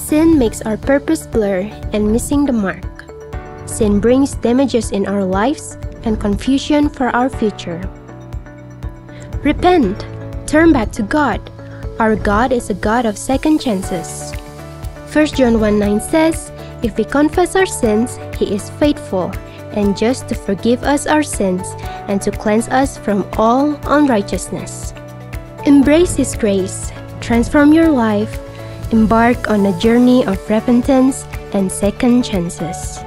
Sin makes our purpose blur and missing the mark. Sin brings damages in our lives and confusion for our future. Repent. Turn back to God. Our God is a God of second chances. 1 John 1:9 says, "If we confess our sins, He is faithful and just to forgive us our sins and to cleanse us from all unrighteousness." Embrace His grace. Transform your life. Embark on a journey of repentance and second chances.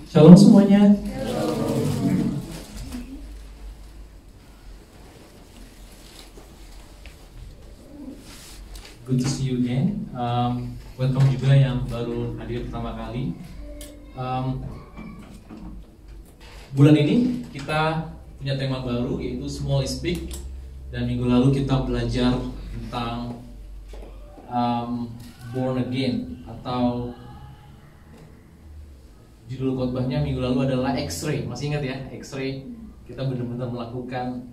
Shalom semuanya. Good to see you again. Welcome juga yang baru hadir pertama kali. Bulan ini kita punya tema baru yaitu Small is Big. Dan minggu lalu kita belajar tentang Born Again, atau judul khotbahnya minggu lalu adalah X-ray. Masih ingat ya, X-ray? Kita benar-benar melakukan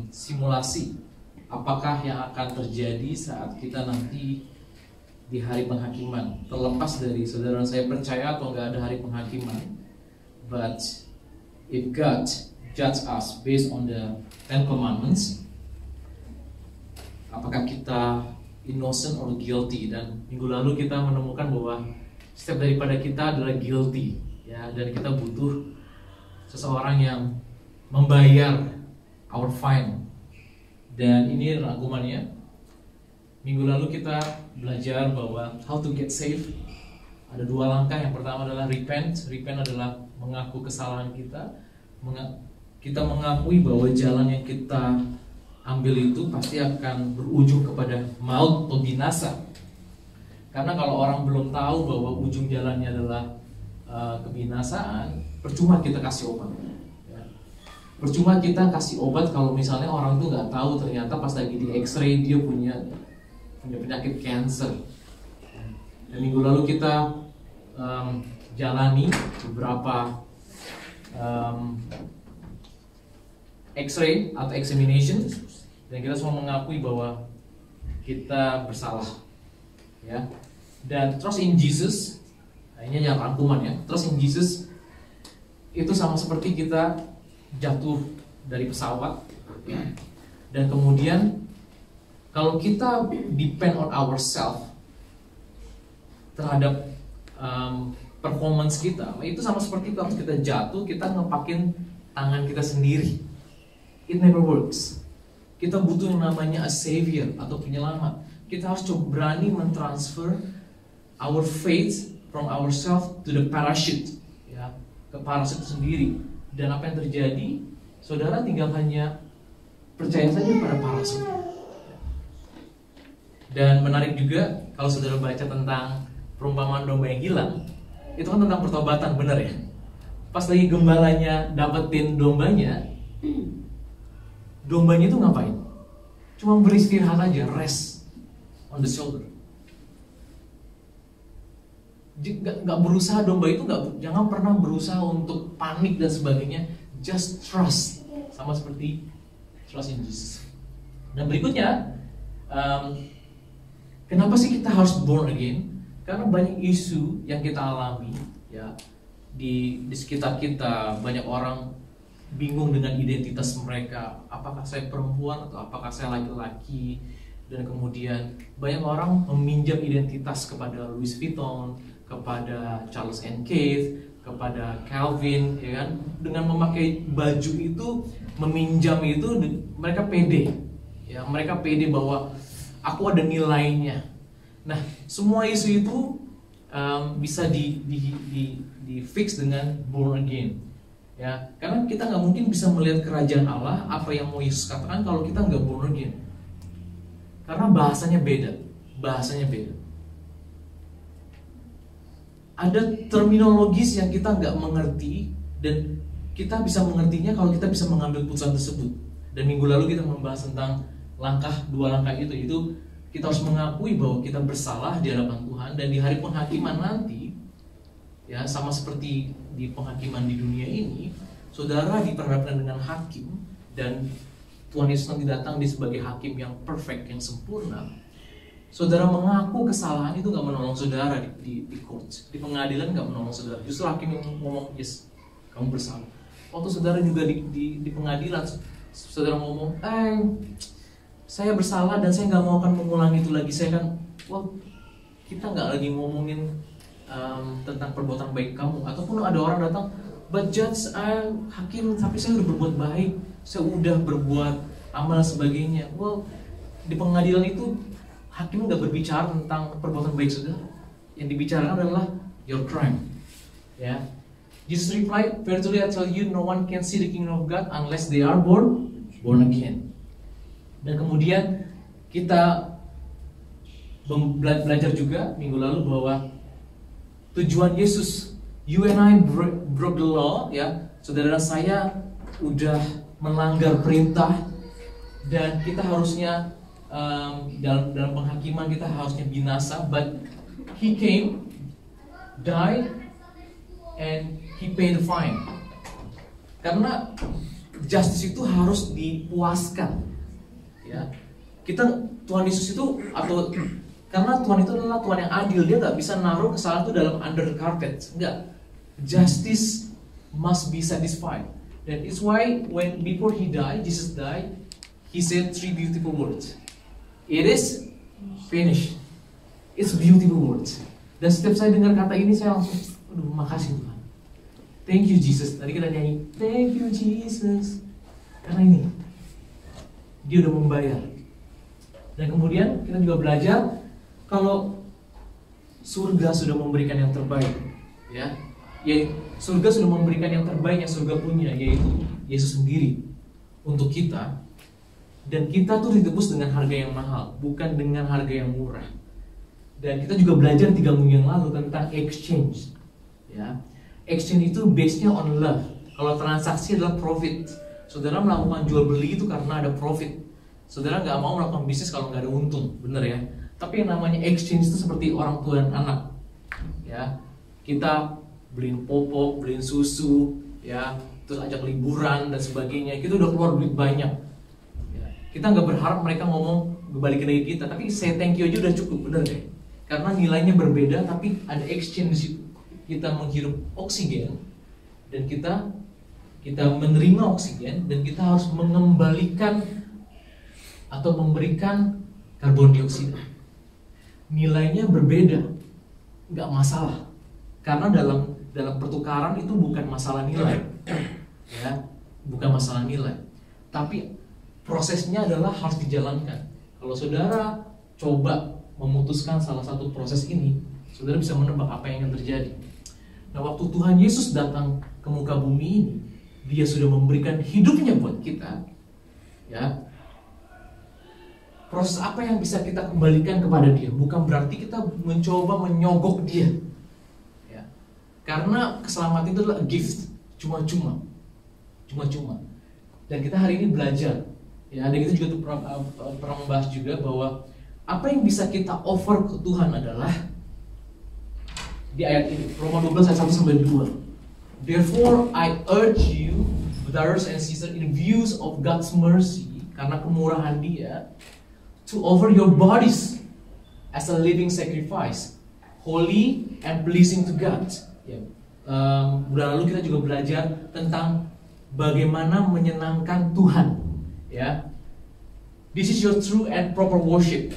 simulasi apakah yang akan terjadi saat kita nanti di hari penghakiman. Terlepas dari saudara saya percaya atau nggak ada hari penghakiman, but if God judge us based on the Ten Commandments, apakah kita innocent or guilty? Dan minggu lalu kita menemukan bahwa setiap daripada kita adalah guilty, ya, dan kita butuh seseorang yang membayar our fine. Dan ini rangkumannya. Minggu lalu kita belajar bahwa how to get saved. Ada dua langkah. Yang pertama adalah repent. Repent adalah mengaku kesalahan kita. Kita mengakui bahwa jalan yang kita ambil itu pasti akan berujung kepada maut atau binasa. Karena kalau orang belum tahu bahwa ujung jalannya adalah kebinasaan, percuma kita kasih obat. Ya. Percuma kita kasih obat kalau misalnya orang tuh nggak tahu ternyata pas lagi di X-ray dia punya penyakit cancer. Dan minggu lalu kita jalani beberapa X-ray atau examination, dan kita semua mengakui bahwa kita bersalah. Ya. Dan trust in Jesus, ini yang rangkuman ya. Trust in Jesus itu sama seperti kita jatuh dari pesawat, ya. Dan kemudian kalau kita depend on ourselves terhadap performance kita, itu sama seperti kalau kita jatuh, kita ngepakin tangan kita sendiri. It never works. Kita butuh yang namanya a savior atau penyelamat. Kita harus coba berani mentransfer our faith from ourselves to the parachute, ya, ke parachute sendiri. Dan apa yang terjadi, saudara tinggal hanya percaya saja pada parachute. Dan menarik juga kalau saudara baca tentang perumpamaan domba yang hilang, itu kan tentang pertobatan, benar ya? Pas lagi gembalanya dapetin dombanya itu ngapain? Cuma beristirahat aja, rest on the shoulder. Gak berusaha, domba itu jangan pernah berusaha untuk panik dan sebagainya. Just trust, sama seperti trust in Jesus. Dan berikutnya, kenapa sih kita harus born again? Karena banyak isu yang kita alami, ya, di sekitar kita. Banyak orang bingung dengan identitas mereka. Apakah saya perempuan atau apakah saya laki-laki? Dan kemudian banyak orang meminjam identitas kepada Louis Vuitton, kepada Charles & Keith, kepada Calvin, ya kan? Dengan memakai baju itu, meminjam itu, mereka pede, ya, mereka pede bahwa aku ada nilainya. Nah, semua isu itu bisa di fix dengan born again, ya, karena kita nggak mungkin bisa melihat kerajaan Allah, apa yang mau Yesus katakan kalau kita nggak born again. Karena bahasanya beda. Ada terminologis yang kita nggak mengerti, dan kita bisa mengertinya kalau kita bisa mengambil putusan tersebut. Dan minggu lalu kita membahas tentang dua langkah itu kita harus mengakui bahwa kita bersalah di hadapan Tuhan, dan di hari penghakiman nanti, ya sama seperti di penghakiman di dunia ini, saudara diperhadapkan dengan hakim, dan Tuhan Yesus nanti datang sebagai hakim yang perfect, yang sempurna. Saudara mengaku kesalahan itu gak menolong saudara di court, di pengadilan gak menolong saudara. Justru hakim yang ngomong, yes, kamu bersalah. Waktu saudara juga di pengadilan, saudara ngomong, saya bersalah dan saya gak mau akan mengulangi itu lagi. Saya kan, kita gak lagi ngomongin tentang perbuatan baik kamu. Ataupun ada orang datang, but judge, hakim, tapi saya udah berbuat baik, saya udah berbuat amal sebagainya. Di pengadilan itu hakim nggak berbicara tentang perbuatan baik saudara. Yang dibicarakan adalah your crime. Ya. Jesus replied, "Verily I tell you, no one can see the kingdom of God unless they are born again." Dan kemudian kita belajar juga minggu lalu bahwa tujuan Yesus, you and I broke the law, ya. Saudara saya udah melanggar perintah, dan kita harusnya dalam penghakiman kita harusnya binasa, but he came, died, and he paid the fine. Karena justice itu harus dipuaskan, ya. Tuhan Yesus itu, atau karena Tuhan itu adalah Tuhan yang adil, dia nggak bisa naruh kesalahan itu dalam under the carpet, enggak. Justice must be satisfied. That is why before he died, Jesus died, he said 3 beautiful words. It is finished. It's beautiful words. Dan setiap saya dengar kata ini, saya langsung, aduh, makasih Tuhan. Thank you Jesus. Tadi kita nyanyi, thank you Jesus. Karena ini, dia udah membayar. Dan kemudian kita juga belajar kalau surga sudah memberikan yang terbaik, ya. Surga sudah memberikan yang terbaik yang surga punya, yaitu Yesus sendiri untuk kita. Dan kita tuh ditebus dengan harga yang mahal, bukan dengan harga yang murah. Dan kita juga belajar 3 minggu yang lalu tentang exchange, ya. Exchange itu base-nya on love. Kalau transaksi adalah profit. Saudara melakukan jual beli itu karena ada profit. Saudara nggak mau melakukan bisnis kalau nggak ada untung, bener ya. Tapi yang namanya exchange itu seperti orang tua dan anak, ya. Kita beliin popok, beliin susu, ya, terus ajak liburan dan sebagainya. Kita udah keluar duit banyak. Kita nggak berharap mereka ngomong balikin lagi kita, tapi say thank you aja udah cukup, bener deh. Karena nilainya berbeda, tapi ada exchange di situ. Kita menghirup oksigen dan kita menerima oksigen, dan kita harus mengembalikan atau memberikan karbon dioksida. Nilainya berbeda, nggak masalah. Karena dalam pertukaran itu bukan masalah nilai, ya, bukan masalah nilai, tapi prosesnya adalah harus dijalankan. Kalau saudara coba memutuskan salah satu proses ini, saudara bisa menebak apa yang akan terjadi. Nah, waktu Tuhan Yesus datang ke muka bumi ini, dia sudah memberikan hidupnya buat kita, ya. Proses apa yang bisa kita kembalikan kepada dia? Bukan berarti kita mencoba menyogok dia, ya. Karena keselamatan itu adalah gift, cuma-cuma. Dan kita hari ini belajar, ya, dan kita juga pernah membahas juga bahwa apa yang bisa kita offer ke Tuhan adalah di ayat ini, Roma 12 ayat 1-2. Therefore I urge you, brothers and sisters, in views of God's mercy, karena kemurahan Dia, to offer your bodies as a living sacrifice, holy and pleasing to God. Ya. Bulan lalu kita juga belajar tentang bagaimana menyenangkan Tuhan. Ya, this is your true and proper worship.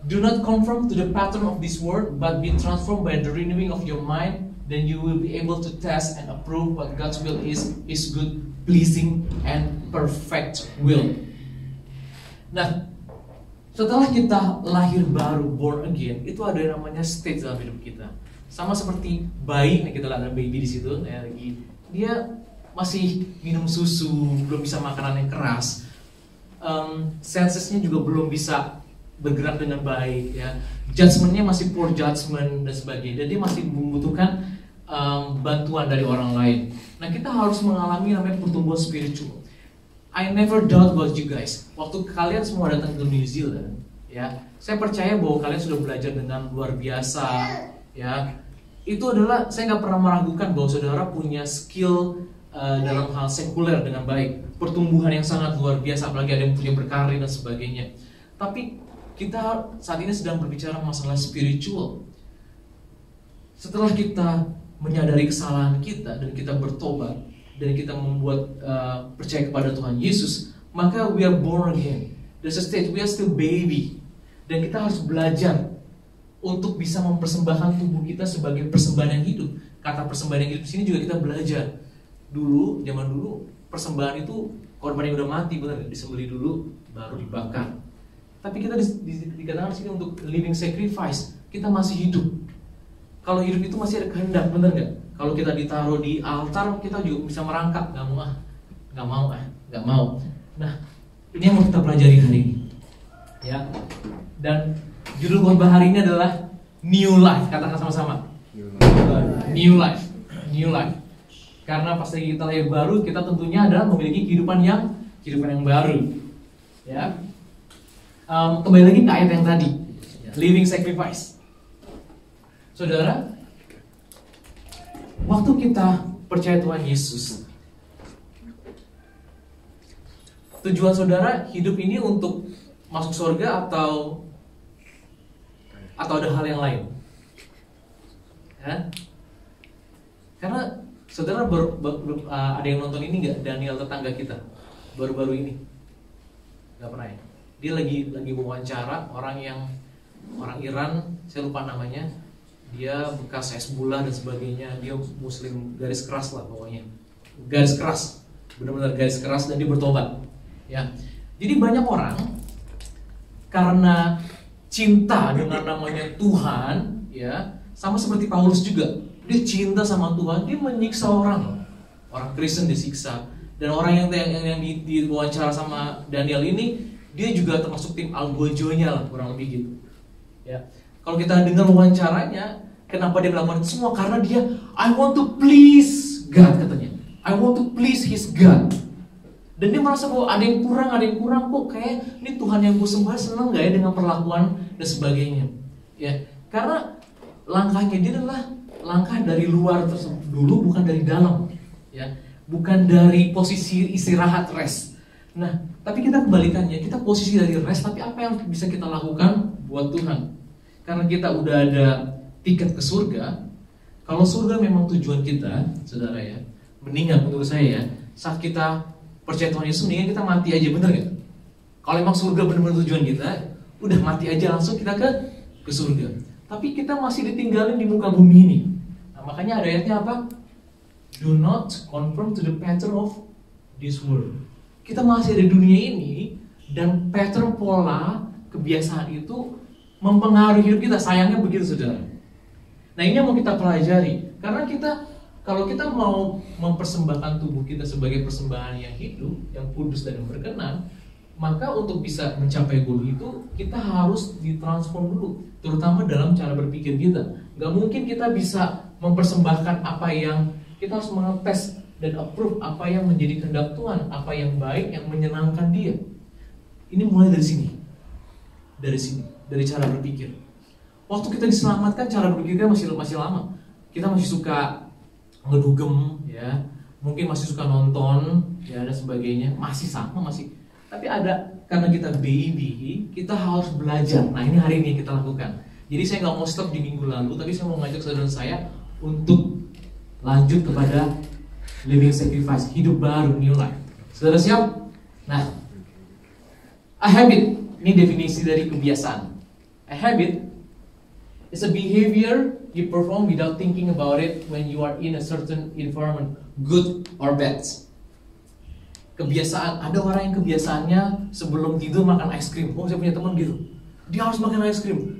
Do not conform to the pattern of this world, but be transformed by the renewing of your mind. Then you will be able to test and approve what God's will is, His good, pleasing, and perfect will. Nah, setelah kita lahir baru, born again, itu ada yang namanya stage dalam hidup kita. Sama seperti bayi, nih kita lihat ada baby di situ, ya, lagi dia masih minum susu, belum bisa makanan yang keras, sensesnya juga belum bisa bergerak dengan baik, ya, judgementnya masih poor judgment dan sebagainya, dan dia masih membutuhkan bantuan dari orang lain. Nah, kita harus mengalami namanya pertumbuhan spiritual. I never doubt about you guys. Waktu kalian semua datang ke New Zealand, Ya, saya percaya bahwa kalian sudah belajar dengan luar biasa. Ya, itu adalah, saya nggak pernah meragukan bahwa saudara punya skill dalam hal sekuler dengan baik, pertumbuhan yang sangat luar biasa, apalagi ada yang punya berkarir dan sebagainya. Tapi kita saat ini sedang berbicara masalah spiritual. Setelah kita menyadari kesalahan kita dan kita bertobat dan kita membuat percaya kepada Tuhan Yesus, maka we are born again. There's a stage, we are still baby, dan kita harus belajar untuk bisa mempersembahkan tubuh kita sebagai persembahan yang hidup. Kata persembahan yang hidup di sini juga kita belajar. Dulu, zaman dulu, persembahan itu korban yang udah mati, benar, disembelih dulu baru dibakar. Tapi kita dikatakan sini untuk living sacrifice. Kita masih hidup. Kalau hidup itu masih ada kehendak, benar nggak? Kalau kita ditaruh di altar, kita juga bisa merangkak. Nggak mau. Nah, ini yang mau kita pelajari hari ini, ya. Dan judul khotbah hari ini adalah New Life. Katakan sama-sama. New Life. Karena pas kita lahir baru, kita tentunya adalah memiliki kehidupan yang baru. Ya. Kembali lagi ke ayat yang tadi, living sacrifice. Saudara, waktu kita percaya Tuhan Yesus, tujuan saudara hidup ini untuk masuk surga atau ada hal yang lain? Ya? Karena saudara ada yang nonton ini nggak? Daniel, tetangga kita baru-baru ini, nggak pernah ya? Dia lagi wawancara orang Iran, saya lupa namanya. Dia bekas Hezbollah dan sebagainya. Dia Muslim garis keras lah pokoknya, garis keras, benar-benar garis keras, dan dia bertobat. Ya, jadi banyak orang karena cinta dengan namanya Tuhan, ya, sama seperti Paulus juga. Dia cinta sama Tuhan, dia menyiksa orang Kristen disiksa. Dan orang yang diwawancara sama Daniel ini, dia juga termasuk tim algojonya lah, kurang lebih gitu. Ya, kalau kita dengar wawancaranya, kenapa dia melakukan itu semua? Karena dia, I want to please God, katanya. I want to please His God. Dan dia merasa bahwa ada yang kurang kok, kayak ini Tuhan yang gue sembah seneng gak ya dengan perlakuan dan sebagainya. Ya, karena langkahnya dia adalah langkah dari luar tersebut dulu, bukan dari dalam. Ya, bukan dari posisi istirahat, rest. Nah, tapi kita kebalikannya, kita posisi dari rest, tapi apa yang bisa kita lakukan buat Tuhan? Karena kita udah ada tiket ke surga. Kalau surga memang tujuan kita, saudara ya, mendingan menurut saya ya, saat kita percaya Tuhan Yesus, mendingan kita mati aja, bener gak? Kalau memang surga benar-benar tujuan kita, udah mati aja langsung kita ke surga. Tapi kita masih ditinggalin di muka bumi ini. Nah, makanya ada ayatnya apa? Do not conform to the pattern of this world. Kita masih ada di dunia ini, dan pattern, pola, kebiasaan itu mempengaruhi hidup kita. Sayangnya begitu, saudara. Nah, ini yang mau kita pelajari. Karena kalau kita mau mempersembahkan tubuh kita sebagai persembahan yang hidup, yang kudus dan yang berkenan, maka untuk bisa mencapai goal itu, kita harus ditransform dulu, terutama dalam cara berpikir kita. Gak mungkin kita bisa mempersembahkan apa yang, kita harus mengetes dan approve apa yang menjadi kehendak Tuhan, apa yang baik, yang menyenangkan Dia. Ini mulai dari sini, dari cara berpikir. Waktu kita diselamatkan, cara berpikir kita masih lama. Kita masih suka ngedugem, ya, mungkin masih suka nonton, ya, dan sebagainya, masih sama, masih. Tapi ada, karena kita baby, kita harus belajar. Nah, ini hari ini kita lakukan. Jadi saya nggak mau stop di minggu lalu, tapi saya mau ngajak saudara saya untuk lanjut kepada living sacrifice, hidup baru, new life. Saudara siap? Nah, a habit, ini definisi dari kebiasaan. A habit is a behavior you perform without thinking about it when you are in a certain environment, good or bad. Kebiasaan, ada orang yang kebiasaannya sebelum tidur makan es krim. Oh, saya punya teman gitu, dia harus makan es krim.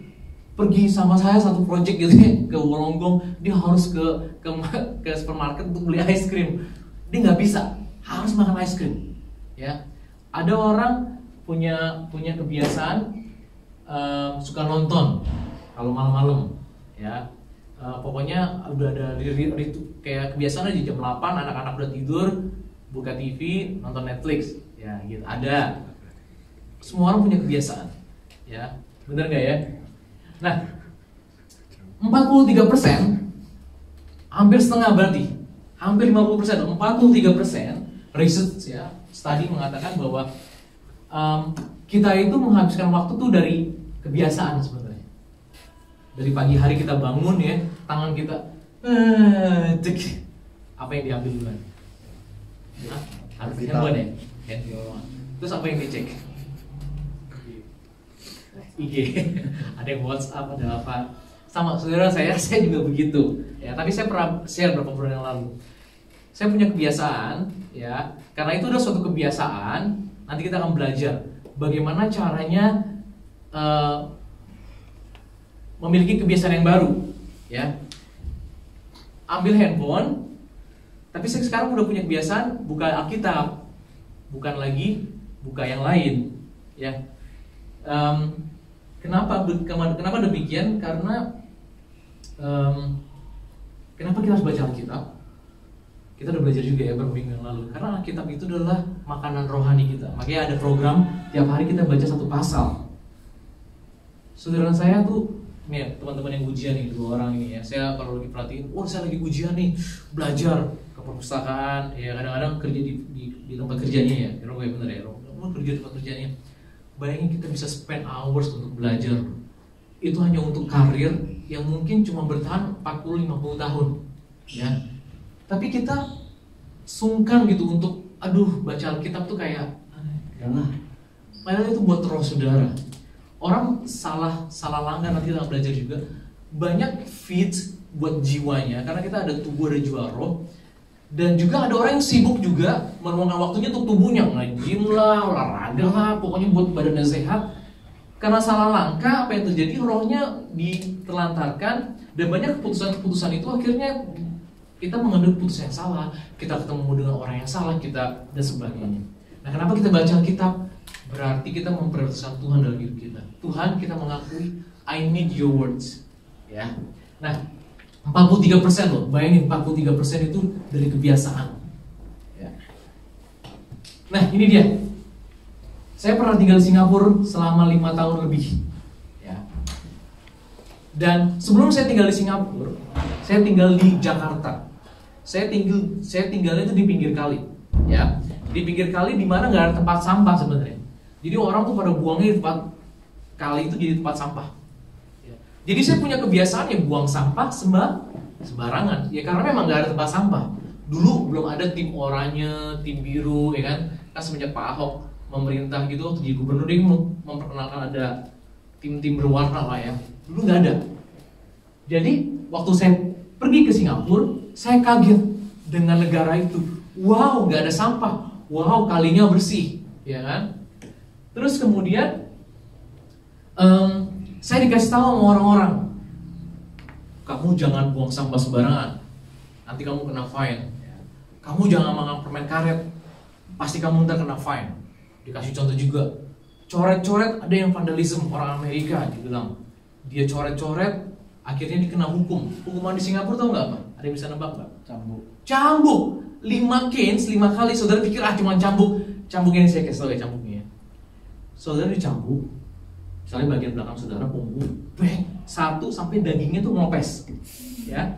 Pergi sama saya satu project gitu ya, ke Wolonggong, dia harus ke supermarket untuk beli es krim. Dia nggak bisa, harus makan es krim. Ya, ada orang punya kebiasaan suka nonton kalau malam-malam, ya. Pokoknya udah ada kayak kebiasaan aja jam 8 anak-anak udah tidur, buka TV, nonton Netflix, ya gitu. Ada. Semua orang punya kebiasaan. Ya, bener nggak ya? Nah, 43%, hampir setengah berarti, hampir 50%, 43% research ya, study mengatakan bahwa kita itu menghabiskan waktu tuh dari kebiasaan sebenarnya. Dari pagi hari kita bangun ya, tangan kita cek, apa yang diambil duluan? Harus handphone ya? Handphone. Terus apa yang dicek? IG. Ada yang WhatsApp, ada apa? Sama saudara saya juga begitu. Ya, tapi saya pernah share beberapa bulan yang lalu. Saya punya kebiasaan, ya, karena itu udah suatu kebiasaan. Nanti kita akan belajar bagaimana caranya memiliki kebiasaan yang baru, ya. Ambil handphone, tapi saya sekarang udah punya kebiasaan buka Alkitab, bukan lagi buka yang lain, ya. Kenapa demikian? Karena kenapa kita harus baca Alkitab? Kita udah belajar juga ya beberapa minggu yang lalu. Karena Alkitab itu adalah makanan rohani kita. Makanya ada program tiap hari kita baca satu pasal. Saudara saya tuh, nih teman-teman yang ujian nih, 2 orang ini ya. Saya kalau lagi perhatiin, saya lagi ujian nih, belajar ke perpustakaan. Ya kadang-kadang kerja di tempat kerjanya ya. Kalau gue bener ya, kerja di tempat kerjanya. Bayangin kita bisa spend hours untuk belajar. Itu hanya untuk karir yang mungkin cuma bertahan 40-50 tahun, ya. Tapi kita sungkan gitu untuk, baca Alkitab tuh kayak, padahal itu buat roh saudara. Orang salah langkah, nanti kita belajar juga. Banyak feeds buat jiwanya, karena kita ada tubuh, ada jiwa, roh. Dan juga ada orang yang sibuk juga meluangkan waktunya untuk tubuhnya, nge-gym lah, olahraga lah, pokoknya buat badannya sehat. Karena salah langkah, apa yang terjadi? Rohnya ditelantarkan, dan banyak keputusan-keputusan itu akhirnya kita mengambil keputusan yang salah, kita ketemu dengan orang yang salah, dan sebagainya. Nah, kenapa kita baca Alkitab? Berarti kita memprioritaskan Tuhan dalam hidup kita. Tuhan, kita mengakui, I need your words, ya. Nah, 43% loh, bayangin 43% itu dari kebiasaan, ya. Nah, ini dia. Saya pernah tinggal di Singapura selama 5 tahun lebih, ya. Dan sebelum saya tinggal di Singapura, saya tinggal di Jakarta. Saya tinggalnya itu di pinggir kali, ya. Di pinggir kali di mana nggak ada tempat sampah sebenarnya. Jadi orang tuh pada buangnya di tempat kali itu jadi tempat sampah. Ya. Jadi saya punya kebiasaan ya buang sampah sembarangan. Ya karena memang nggak ada tempat sampah. Dulu belum ada tim oranye, tim biru, ya kan? Kan semenjak Pak Ahok memerintah gitu, waktu jadi gubernur dia memperkenalkan ada tim-tim berwarna lah ya. Dulu nggak ada. Jadi waktu saya pergi ke Singapura, saya kaget dengan negara itu. Wow, nggak ada sampah. Wow, kalinya bersih, ya kan? Terus kemudian saya dikasih tahu sama orang-orang, kamu jangan buang sampah sembarangan, nanti kamu kena fine. Kamu jangan makan permen karet, pasti kamu ntar kena fine. Dikasih contoh juga, coret-coret, ada yang vandalisme, orang Amerika dibilang dia coret-coret, akhirnya dikena hukum. Hukuman di Singapura tau nggak apa? Ada yang bisa nebak nggak? Cambuk 5 canes 5 kali. Saudara pikir cuma cambuk. Cambuknya ini saya kasih tau ya cambuknya. Saudara dicambuk, misalnya bagian belakang saudara punggung, satu sampai dagingnya tuh ngopes, ya.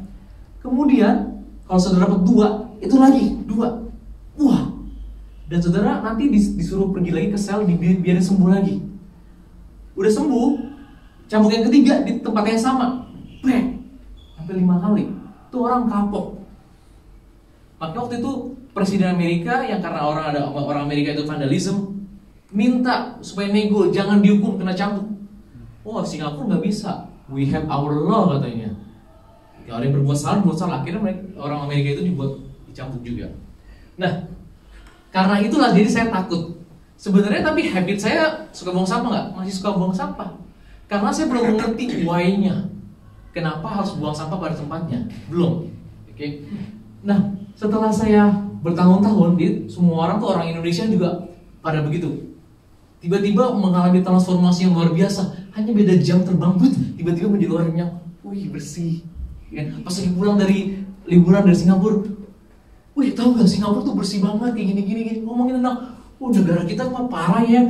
Kemudian kalau saudara dapat 2, itu lagi 2. Wah. Dan saudara nanti disuruh pergi lagi ke sel, biarin sembuh lagi. Udah sembuh, cambuk yang ketiga di tempat yang sama, sampai 5 kali. Itu orang kapok. Maka waktu itu Presiden Amerika yang karena orang Amerika itu vandalisme, minta supaya nego, jangan dihukum kena cambuk. Singapura nggak bisa. We have our law katanya. Kalau ada yang berbuat salah, akhirnya orang Amerika itu dicambuk juga. Nah, karena itulah jadi saya takut. Sebenarnya tapi habit saya suka buang sampah nggak? Masih suka buang sampah. Karena saya belum mengerti why-nya. Kenapa harus buang sampah pada tempatnya? Belum. Oke. Nah, setelah saya bertahun-tahun, semua orang tuh orang Indonesia juga pada begitu. Tiba-tiba mengalami transformasi yang luar biasa. Hanya beda jam terbang, tiba-tiba menjadi orang yang bersih. Ya, pas lagi pulang dari liburan dari Singapura, tahu gak Singapura tuh bersih banget, kayak gini. Ngomongin tentang negara kita mah parah ya,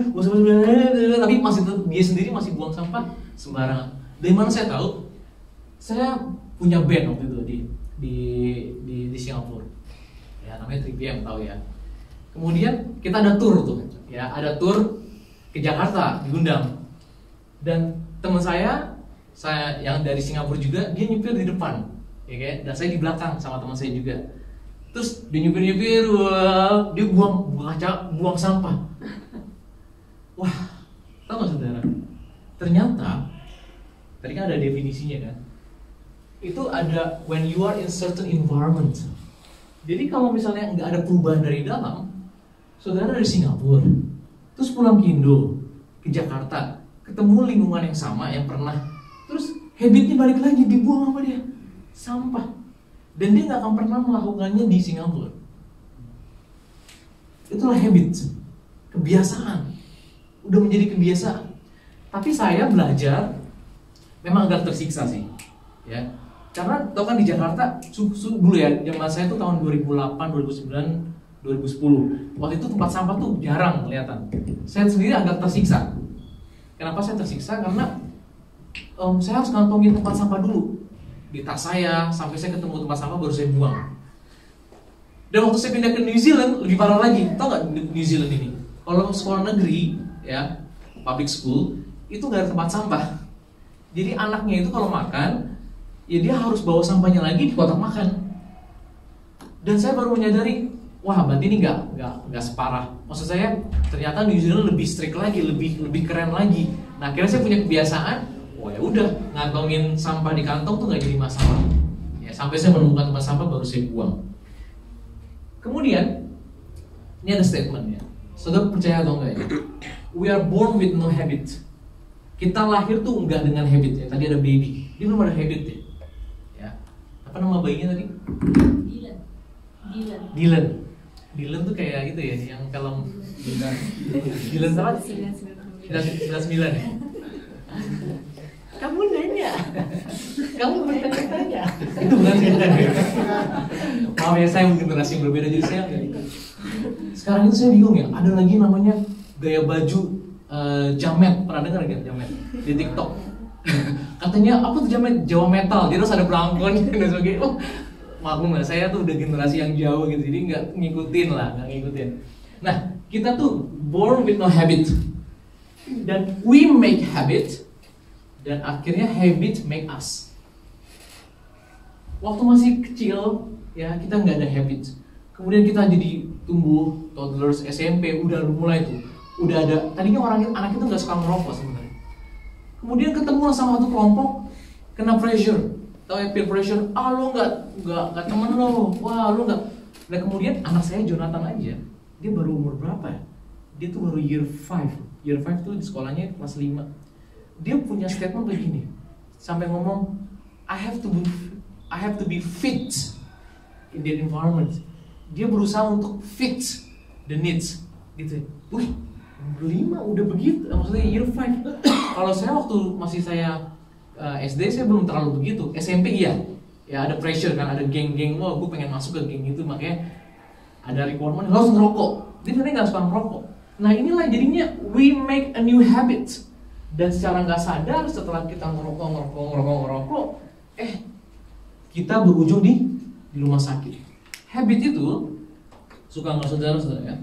tapi masih dia sendiri masih buang sampah sembarangan. Dari mana saya tahu? Saya punya band waktu itu di Singapura, ya namanya 3PM, tahu ya. Kemudian kita ada tour tuh, ya ada tour ke Jakarta, diundang. Dan teman saya yang dari Singapura juga, dia nyupir di depan, ya kan? Dan saya di belakang sama teman saya juga. Terus dia nyupir, dia buang sampah. Wah, tahu nggak saudara? Ternyata tadi kan ada definisinya kan. Itu ada when you are in certain environment. Jadi kalau misalnya nggak ada perubahan dari dalam, saudara dari Singapura, terus pulang ke Indo, ke Jakarta, ketemu lingkungan yang sama yang pernah, terus habitnya balik lagi, dibuang sama dia sampah, dan dia nggak akan pernah melakukannya di Singapura. Itulah habit, kebiasaan, udah menjadi kebiasaan. Tapi saya belajar memang agak tersiksa sih, ya. Karena tau kan di Jakarta dulu ya, zaman saya tuh tahun 2008, 2009, 2010. Waktu itu tempat sampah tuh jarang kelihatan. Saya sendiri agak tersiksa. Kenapa saya tersiksa? Karena saya harus ngantongin tempat sampah dulu di tas saya, sampai saya ketemu tempat sampah baru saya buang. Dan waktu saya pindah ke New Zealand lebih parah lagi. Tau gak New Zealand ini? Kalau sekolah negeri, ya public school, itu gak ada tempat sampah. Jadi anaknya itu kalau makan, ya dia harus bawa sampahnya lagi di kotak makan. Dan saya baru menyadari, wah berarti ini nggak separah. Maksud saya ternyata New Zealand lebih strict lagi, lebih keren lagi. Nah akhirnya saya punya kebiasaan, ya udah ngantongin sampah di kantong tuh nggak jadi masalah. Ya sampai saya menemukan tempat sampah baru saya buang. Kemudian ini ada statementnya. Saudara percaya atau enggak ya? We are born with no habit. Kita lahir tuh nggak dengan habit ya. Tadi ada baby, dia belum ada habit ya. Apa nama bayinya tadi? Dylan tuh kayak gitu ya, yang film Dylan sama 99 ya. Kamu nanya, kamu bertanya-tanya. Itu bukan cerita ya. Maaf ya, saya mungkin generasi yang berbeda, jadi saya nggak ikut. Sekarang itu saya bingung ya, ada lagi namanya gaya baju jamet. Pernah dengar nggak jamet di TikTok? Katanya apa tuh jamet, Jawa metal, jadi harus ada belangkon dan sebagainya. Oh, maklum lah, saya tuh udah generasi yang jauh gitu, jadi nggak ngikutin. Nah, kita tuh born with no habit, dan we make habit, dan akhirnya habit make us. Waktu masih kecil, ya kita nggak ada habit. Kemudian kita jadi tumbuh, toddlers, SMP, udah mulai tuh, udah ada. Tadinya anak itu nggak suka ngerokok sebenarnya. Kemudian ketemu sama satu kelompok, kena pressure, tau ya peer pressure, lo nggak temen lo, wah lo nggak. Dan kemudian anak saya Jonathan aja, dia baru umur berapa ya? Dia tuh baru year 5 tuh di sekolahnya kelas 5. Dia punya statement begini, sampai ngomong, I have to be fit in that environment. Dia berusaha untuk fit the needs, gitu. Wih, 5 udah begitu, maksudnya year 5. Kalau saya waktu masih saya SD saya belum terlalu begitu. SMP iya, ya ada pressure kan, ada geng-geng, wah gue pengen masuk ke geng itu, makanya ada requirement harus ngerokok. Dia sebenarnya nggak suka ngerokok. Nah inilah jadinya we make a new habit, dan secara nggak sadar setelah kita ngerokok, kita berujung di rumah sakit. Habit itu suka nggak saudara ya?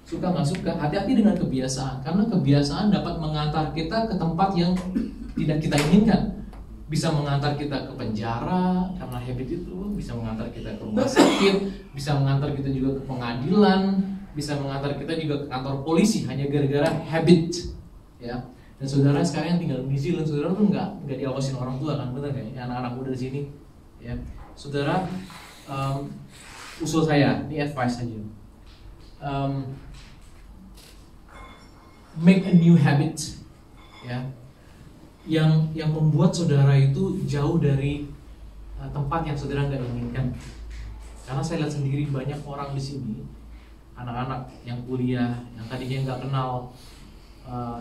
Suka nggak suka, hati-hati dengan kebiasaan, karena kebiasaan dapat mengantar kita ke tempat yang tidak kita inginkan. Bisa mengantar kita ke penjara karena habit itu, bisa mengantar kita ke rumah sakit, bisa mengantar kita juga ke pengadilan, bisa mengantar kita juga ke kantor polisi hanya gara-gara habit, ya. Dan saudara sekarang yang tinggal di New Zealand, saudara tuh nggak diawasin orang tua kan, benar nggak? Ya, anak-anak muda di sini, ya. Saudara, usul saya, ini advice saja. Make a new habit, ya, yang membuat saudara itu jauh dari tempat yang saudara nggak inginkan. Karena saya lihat sendiri banyak orang di sini, anak-anak yang kuliah, yang tadinya nggak kenal,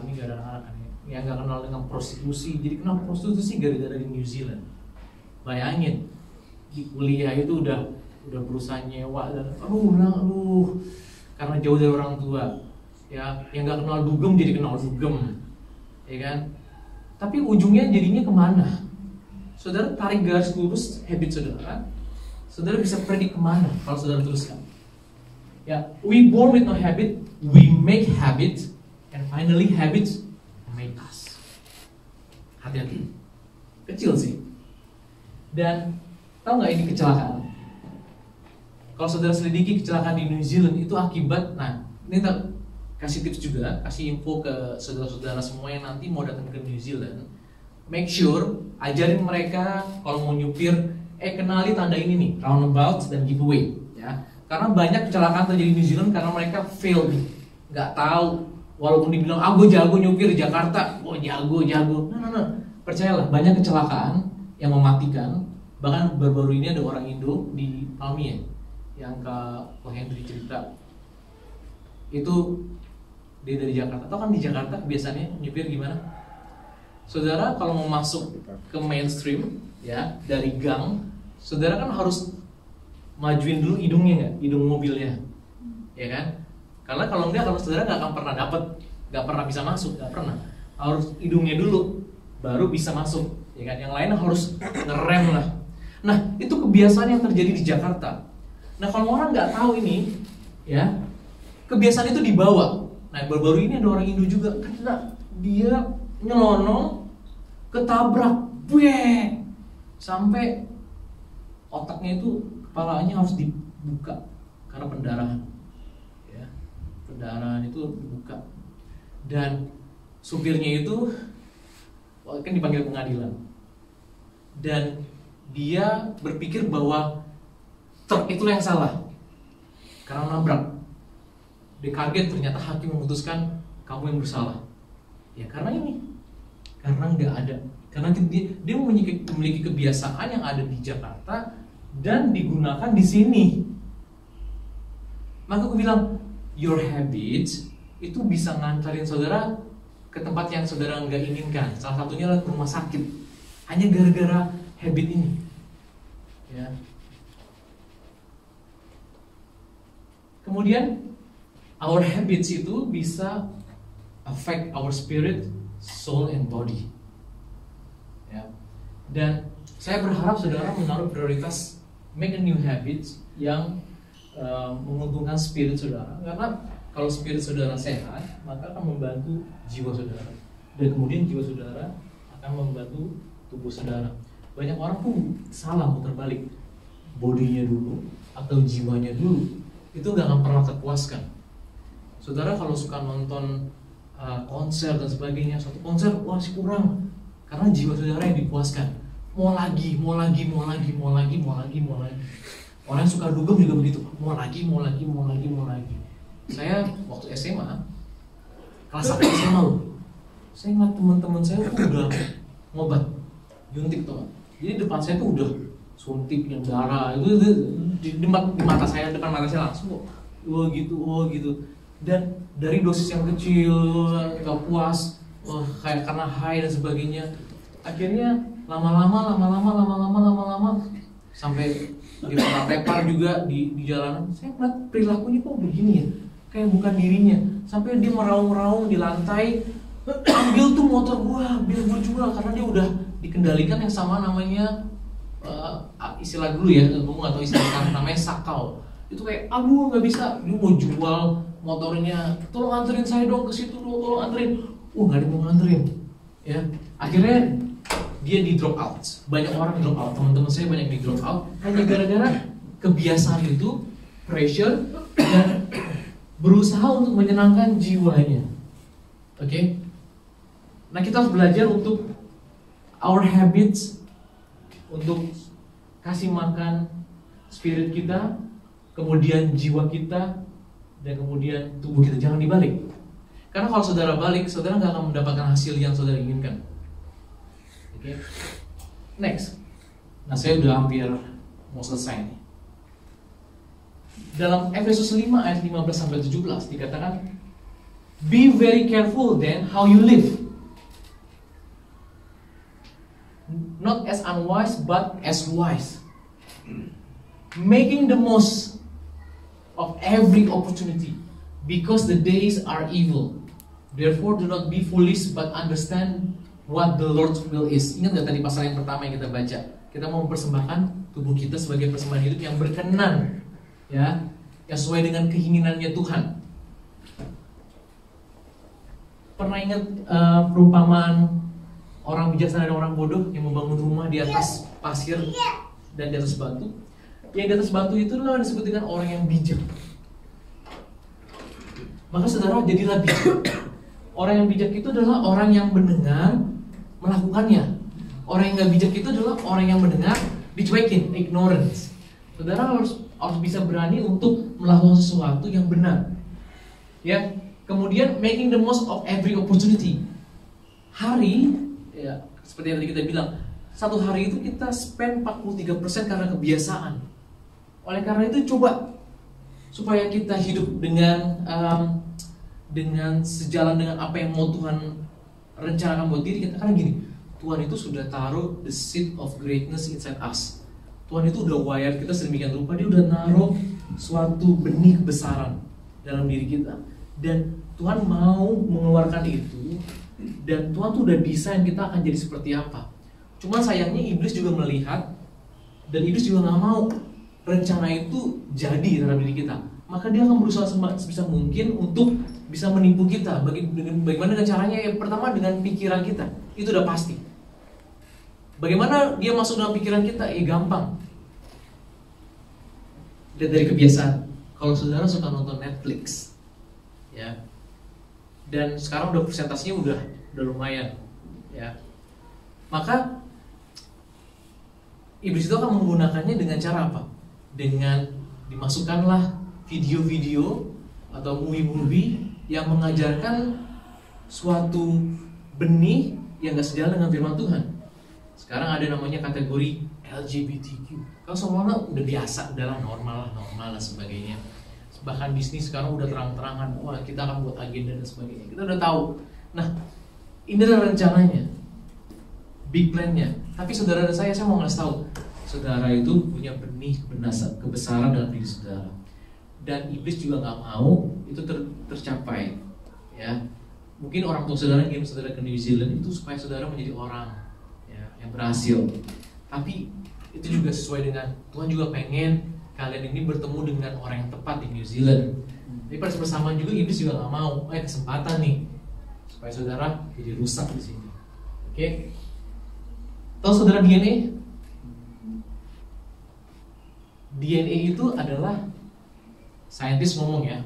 ini nggak ada anak-anak yang nggak kenal dengan prostitusi, jadi kenal prostitusi gara-gara di New Zealand. Bayangin, di kuliah itu udah berusaha nyewa dan karena jauh dari orang tua. Ya, yang nggak kenal dugem jadi kenal dugem, ya kan? Tapi ujungnya jadinya kemana? Saudara tarik garis lurus habit saudara, saudara bisa predik kemana kalau saudara teruskan. Ya, we born with no habit, we make habit, and finally habits make us. Hati-hati, kecil sih. Dan tahu nggak ini kecelakaan? Kalau saudara selidiki kecelakaan di New Zealand itu akibat, nah ini kasih tips juga, kasih info ke saudara-saudara semua yang nanti mau datang ke New Zealand. Make sure ajarin mereka kalau mau nyupir, kenali tanda ini nih, roundabout dan giveaway, ya. Karena banyak kecelakaan terjadi di New Zealand karena mereka fail, nggak tahu. Walaupun dibilang, gue jago nyupir di Jakarta, jago. Nah, percayalah, banyak kecelakaan yang mematikan. Bahkan baru-baru ini ada orang Indo di Palmi yang Kak Henry cerita. Itu dia dari Jakarta. Tahu kan di Jakarta biasanya nyupir gimana? Saudara kalau mau masuk ke mainstream, ya, dari gang, saudara kan harus majuin dulu hidungnya nggak? Hidung mobilnya, ya kan? Karena kalau enggak, kalau saudara nggak akan pernah dapat, nggak pernah bisa masuk, nggak pernah. Harus hidungnya dulu, baru bisa masuk, ya kan? Yang lain harus ngerem lah. Nah, itu kebiasaan yang terjadi di Jakarta. Nah, kalau orang nggak tahu ini, ya, kebiasaan itu dibawa. Nah, baru-baru ini ada orang Indo juga, karena dia nyelonong, ketabrak, sampai otaknya itu, kepalanya harus dibuka karena pendarahan. Ya, pendarahan itu dibuka. Dan supirnya itu kan dipanggil pengadilan. Dan dia berpikir bahwa truk itu yang salah karena nabrak. Dia kaget, ternyata hakim memutuskan kamu yang bersalah. Ya karena ini, karena nggak ada, karena dia memiliki kebiasaan yang ada di Jakarta dan digunakan di sini. Maka aku bilang, your habits itu bisa ngantarin saudara ke tempat yang saudara nggak inginkan. Salah satunya adalah ke rumah sakit, hanya gara-gara habit ini. Ya. Kemudian our habits itu bisa affect our spirit, soul, and body. Ya. Dan saya berharap saudara menaruh prioritas make a new habits yang menguntungkan spirit saudara. Karena kalau spirit saudara sehat, maka akan membantu jiwa saudara. Dan kemudian jiwa saudara akan membantu tubuh saudara. Banyak orang pun salah muter balik, bodinya dulu atau jiwanya dulu. Itu nggak akan pernah terpuaskan. Saudara kalau suka nonton konser dan sebagainya, satu konser masih kurang karena jiwa saudara yang dipuaskan. Mau lagi. Orang yang suka dugem juga begitu, mau lagi. Saya waktu SMA kelas 1 SMA loh, saya ngeliat teman-teman saya tuh udah ngobat nyuntik tuh. Jadi depan saya tuh udah suntik yang darah itu di mata saya, depan mata saya langsung gitu. Dan dari dosis yang kecil gak puas, kayak karena high dan sebagainya, akhirnya lama-lama sampai tepar juga di jalanan. Saya ngeliat perilakunya kok begini ya, kayak bukan dirinya. Sampai dia meraung-raung di lantai, ambil tuh motor gua, biar gua jual, karena dia udah dikendalikan yang sama namanya istilah dulu ya, gua nggak tahu istilah sekarang, namanya sakau. Itu kayak aduh nggak bisa, dia mau jual motornya, tolong anterin saya dong ke situ dong, tolong anterin. Nggak ada yang mau nganterin. Ya, akhirnya dia di drop out. Banyak orang drop out, teman-teman saya banyak di drop out hanya gara-gara kebiasaan itu, pressure, dan berusaha untuk menyenangkan jiwanya. Oke? Nah, kita harus belajar untuk our habits, untuk kasih makan spirit kita, kemudian jiwa kita, dan kemudian tubuh kita. Jangan dibalik. Karena kalau saudara balik, saudara nggak akan mendapatkan hasil yang saudara inginkan. Oke? Next. Nah, saya udah hampir mau selesai nih. Dalam Efesus 5 ayat 15-17 dikatakan, be very careful then how you live, not as unwise but as wise, making the most of every opportunity, Because the days are evil. Therefore do not be foolish but understand what the Lord's will is. Ingat gak tadi pasal yang pertama yang kita baca? Kita mau mempersembahkan tubuh kita sebagai persembahan hidup yang berkenan, ya, yang sesuai dengan keinginannya Tuhan. Pernah ingat perumpamaan orang bijaksana dan orang bodoh yang membangun rumah di atas pasir dan di atas batu? Yang di atas batu itu adalah disebut dengan orang yang bijak. Maka saudara, jadilah bijak. Orang yang bijak itu adalah orang yang mendengar, melakukannya. Orang yang gak bijak itu adalah orang yang mendengar, dicuekin, ignorance. Saudara harus bisa berani untuk melakukan sesuatu yang benar. Ya, kemudian making the most of every opportunity. Hari, ya, seperti yang tadi kita bilang, satu hari itu kita spend 43% karena kebiasaan. Oleh karena itu coba supaya kita hidup dengan sejalan dengan apa yang mau Tuhan rencanakan buat diri kita. Karena gini, Tuhan itu sudah taruh the seed of greatness inside us. Tuhan itu udah wired kita sedemikian rupa, dia udah naruh suatu benih kebesaran dalam diri kita. Dan Tuhan mau mengeluarkan itu, dan Tuhan tuh udah desain kita akan jadi seperti apa. Cuman sayangnya iblis juga melihat, dan iblis juga gak mau rencana itu jadi dalam diri kita. Maka dia akan berusaha sebisa mungkin untuk bisa menipu kita. Bagaimana dengan caranya? Yang pertama dengan pikiran kita. Itu udah pasti. Bagaimana dia masuk dalam pikiran kita? Gampang. Lihat dari kebiasaan. Kalau saudara suka nonton Netflix, ya, dan sekarang udah persentasenya udah lumayan, ya, maka iblis itu akan menggunakannya dengan cara apa? Dengan dimasukkanlah video-video atau movie-movie yang mengajarkan suatu benih yang gak sejalan dengan firman Tuhan. Sekarang ada namanya kategori LGBTQ. Kalau semuanya udah biasa, udahlah normal lah sebagainya. Bahkan bisnis sekarang udah terang-terangan, wah kita akan buat agenda dan sebagainya. Kita udah tahu. Nah, ini adalah rencananya, big plan-nya. Tapi saudara dan saya mau ngasih tahu, saudara itu punya benih kebesaran dalam diri saudara. Dan iblis juga nggak mau itu tercapai, ya. Mungkin orang tua saudara ngirim saudara ke New Zealand itu supaya saudara menjadi orang, ya, yang berhasil. Tapi itu juga sesuai dengan Tuhan juga pengen kalian ini bertemu dengan orang yang tepat di New Zealand. Tapi pada bersamaan juga iblis juga nggak mau, kesempatan nih supaya saudara jadi rusak di sini. Oke? Tahu saudara DNA? DNA itu adalah, saintis ngomong ya,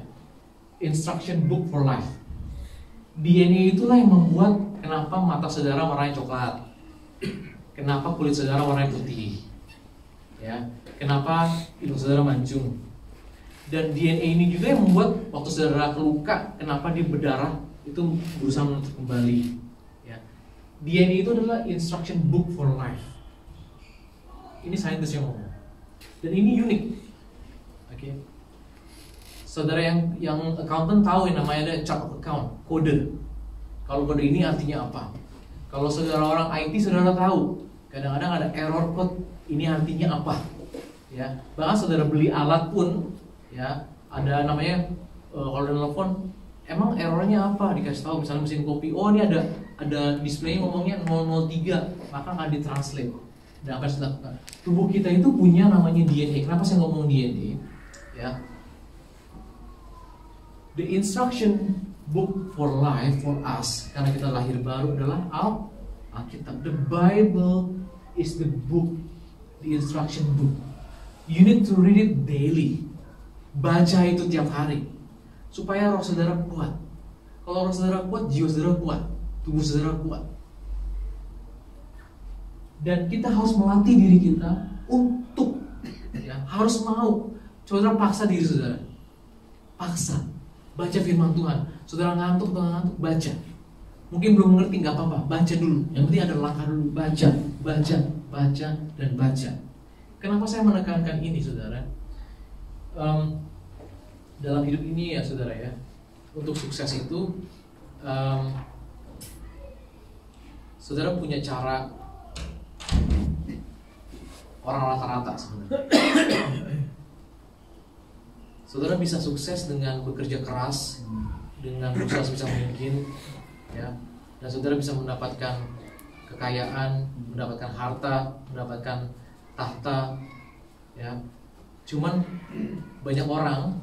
instruction book for life. DNA itulah yang membuat kenapa mata saudara warnanya coklat, kenapa kulit saudara warnanya putih, ya, kenapa hidung saudara mancung. Dan DNA ini juga yang membuat waktu saudara luka, kenapa dia berdarah, itu berusaha menutup kembali, ya. DNA itu adalah instruction book for life. Ini saintis yang ngomong. Dan ini unik. Oke. Saudara yang accountant tahu yang namanya ada chart of account, kode. Kalau kode ini artinya apa? Kalau saudara orang IT, saudara tahu kadang-kadang ada error code, ini artinya apa? Ya, bahkan saudara beli alat pun, ya, ada namanya kalau ada telepon, emang errornya apa? Dikasih tahu, misalnya mesin kopi, oh ini ada display ngomongnya 003, maka akan ditranslate. Dan apa yang saya lakukan? Tubuh kita itu punya namanya DNA. Kenapa saya ngomong DNA? Ya, the instruction book for life for us, karena kita lahir baru, adalah Alkitab. The Bible is the book, the instruction book. You need to read it daily. Baca itu tiap hari supaya roh saudara kuat. Kalau roh saudara kuat, jiwa saudara kuat, tubuh saudara kuat. Dan kita harus melatih diri kita untuk, ya, harus mau. Saudara paksa diri saudara, paksa baca firman Tuhan. Saudara ngantuk atau ngantuk, baca. Mungkin belum mengerti, nggak apa-apa, baca dulu. Yang penting ada langkah dulu, baca, dan baca. Kenapa saya menekankan ini, saudara? Dalam hidup ini ya, saudara, ya, untuk sukses itu, saudara punya cara orang rata-rata sebenarnya. Saudara bisa sukses dengan bekerja keras, dengan berusaha sebisa mungkin, ya. Dan saudara bisa mendapatkan kekayaan, mendapatkan harta, mendapatkan tahta, ya. Cuman banyak orang,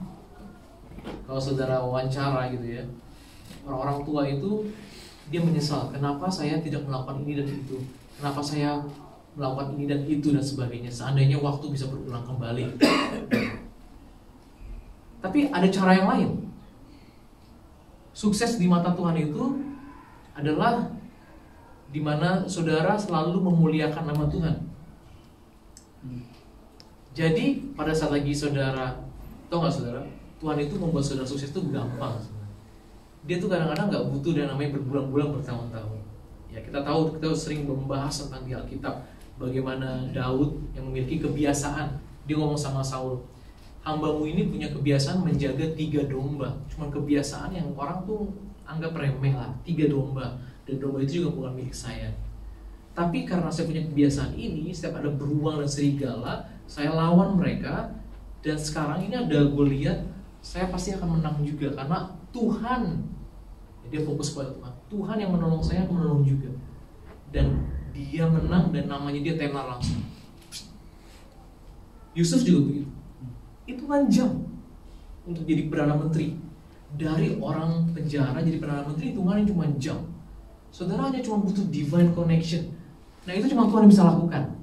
kalau saudara wawancara gitu ya, orang-orang tua itu dia menyesal, kenapa saya tidak melakukan ini dan itu, kenapa saya melakukan ini dan itu dan sebagainya. Seandainya waktu bisa berulang kembali. Tapi ada cara yang lain. Sukses di mata Tuhan itu adalah dimana saudara selalu memuliakan nama Tuhan. Jadi pada saat lagi saudara, tahu nggak saudara, Tuhan itu membuat saudara sukses itu gampang. Dia tuh kadang-kadang nggak butuh dan namanya berbulan-bulan, bertahun-tahun. Ya kita tahu, kita sering membahas tentang di Alkitab bagaimana Daud yang memiliki kebiasaan. Dia ngomong sama Saul, hambamu ini punya kebiasaan menjaga 3 domba. Cuman kebiasaan yang orang tuh anggap remeh lah, 3 domba. Dan domba itu juga bukan milik saya. Tapi karena saya punya kebiasaan ini, setiap ada beruang dan serigala, saya lawan mereka. Dan sekarang ini ada Goliat, saya pasti akan menang juga. Karena Tuhan, dia fokus pada Tuhan. Tuhan yang menolong saya, menolong juga. Dan dia menang dan namanya dia tenar langsung. Yusuf juga begitu. Hitungan jam untuk jadi Perdana Menteri. Dari orang penjara jadi Perdana Menteri hitungannya cuma jam. Saudara hanya cuma butuh divine connection. Nah itu cuma Tuhan yang bisa lakukan.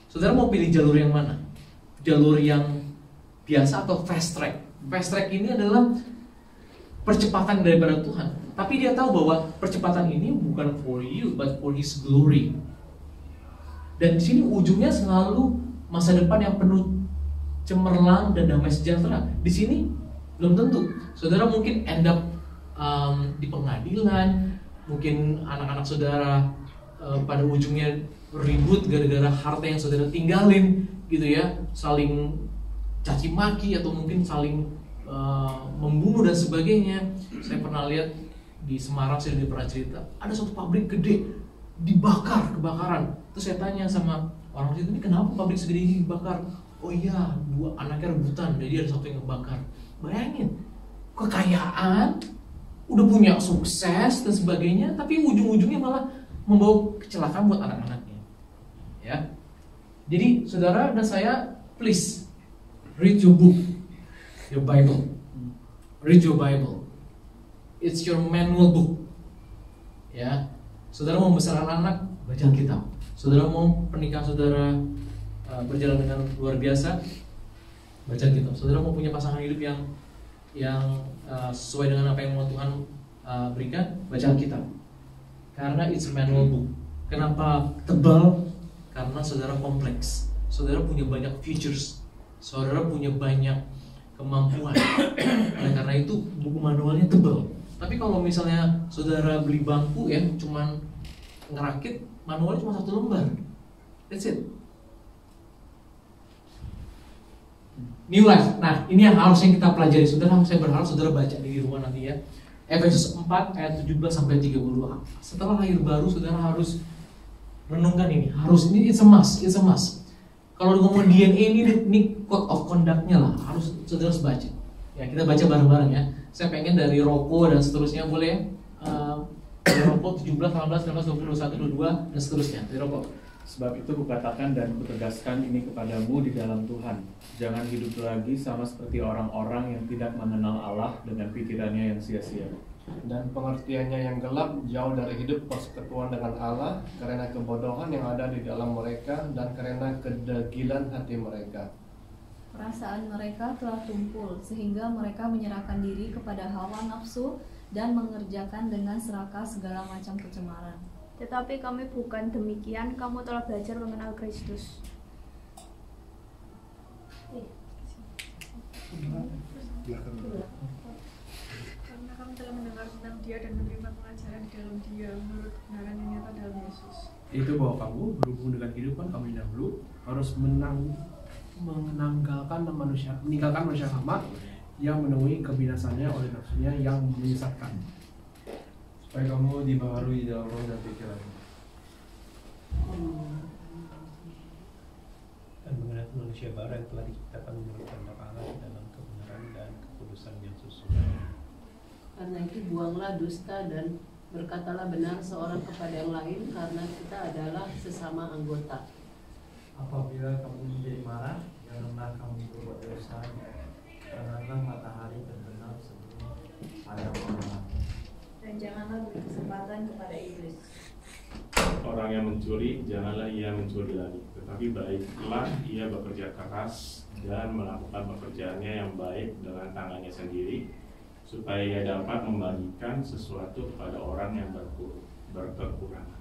Saudara mau pilih jalur yang mana? Jalur yang biasa atau fast track? Fast track ini adalah percepatan daripada Tuhan. Tapi dia tahu bahwa percepatan ini bukan for you, but for His glory. Dan di sini ujungnya selalu masa depan yang penuh cemerlang dan damai sejahtera. Di sini belum tentu. Saudara mungkin end up di pengadilan, mungkin anak-anak saudara pada ujungnya ribut gara-gara harta yang saudara tinggalin, gitu ya, saling caci maki atau mungkin saling membunuh dan sebagainya. Saya pernah lihat di Semarang, saya pernah cerita, ada suatu pabrik gede kebakaran. Terus saya tanya sama orang situ, ini kenapa pabrik segede ini dibakar? Oh iya, 2 anaknya rebutan, jadi ada satu yang ngebakar. Bayangin, kekayaan, udah punya sukses dan sebagainya, tapi ujung-ujungnya malah membawa kecelakaan buat anak-anaknya. Ya, jadi saudara dan saya, please read your book, your Bible. Read your Bible. It's your manual book. Ya, saudara mau membesarkan anak, baca Alkitab. Saudara mau pernikahan saudara berjalan dengan luar biasa, baca Alkitab. Saudara mau punya pasangan hidup yang sesuai dengan apa yang mau Tuhan berikan, baca Alkitab. Karena it's a manual book. Kenapa tebal? Karena saudara kompleks. Saudara punya banyak features. Saudara punya banyak kemampuan. Oleh karena itu buku manualnya tebal. Tapi kalau misalnya saudara beli bangku ya, cuman ngerakit, manualnya cuma 1 lembar. That's it. New life. Nah, ini yang harusnya kita pelajari. Saudara, saya berharap saudara baca di rumah nanti ya. Efesus 4 ayat 17 sampai 32. Setelah lahir baru, saudara harus renungkan ini. Harus, ini it's a must. Kalau ngomong DNA ini code of conduct-nya lah. Harus saudara harus baca. Ya, kita baca bareng-bareng ya. Saya pengen dari Roko dan seterusnya, boleh ya? Dari Roko 17, 18, 19, 20, 21, 22 dan seterusnya. Dari Roko. Sebab itu kukatakan dan kutegaskan ini kepadamu di dalam Tuhan. Jangan hidup lagi sama seperti orang-orang yang tidak mengenal Allah dengan pikirannya yang sia-sia. Dan pengertiannya yang gelap jauh dari hidup persekutuan dengan Allah karena kebodohan yang ada di dalam mereka dan karena kedegilan hati mereka. Perasaan mereka telah tumpul sehingga mereka menyerahkan diri kepada hawa nafsu dan mengerjakan dengan serakah segala macam kecemaran. Tetapi kami bukan demikian, kamu telah belajar mengenal Kristus. Karena kami telah mendengar tentang Dia dan menerima pengajaran di dalam Dia menurut kebenaran yang nyata dalam Yesus. Itu bahwa kamu berhubung dengan kehidupan kamu yang dahulu harus meninggalkan manusia lama yang menemui kebinasannya oleh nafsunya yang menyesatkan. Supaya kamu dibaharui dalam roh dan pikiran. Dan mengenai manusia baru yang telah diciptakan menurut kehendak Allah dalam kebenaran. dan kekudusan yang sesungguhnya. Karena itu buanglah dusta dan berkatalah benar seorang kepada yang lain, karena kita adalah sesama anggota. Apabila kamu menjadi marah, janganlah kamu berbuat dosa, janganlah matahari terbenam sebelum pada malam. Dan janganlah beri kesempatan kepada iblis. Orang yang mencuri, janganlah ia mencuri lagi, tetapi baiklah ia bekerja keras dan melakukan pekerjaannya yang baik dengan tangannya sendiri, supaya ia dapat membagikan sesuatu kepada orang yang berkekurangan.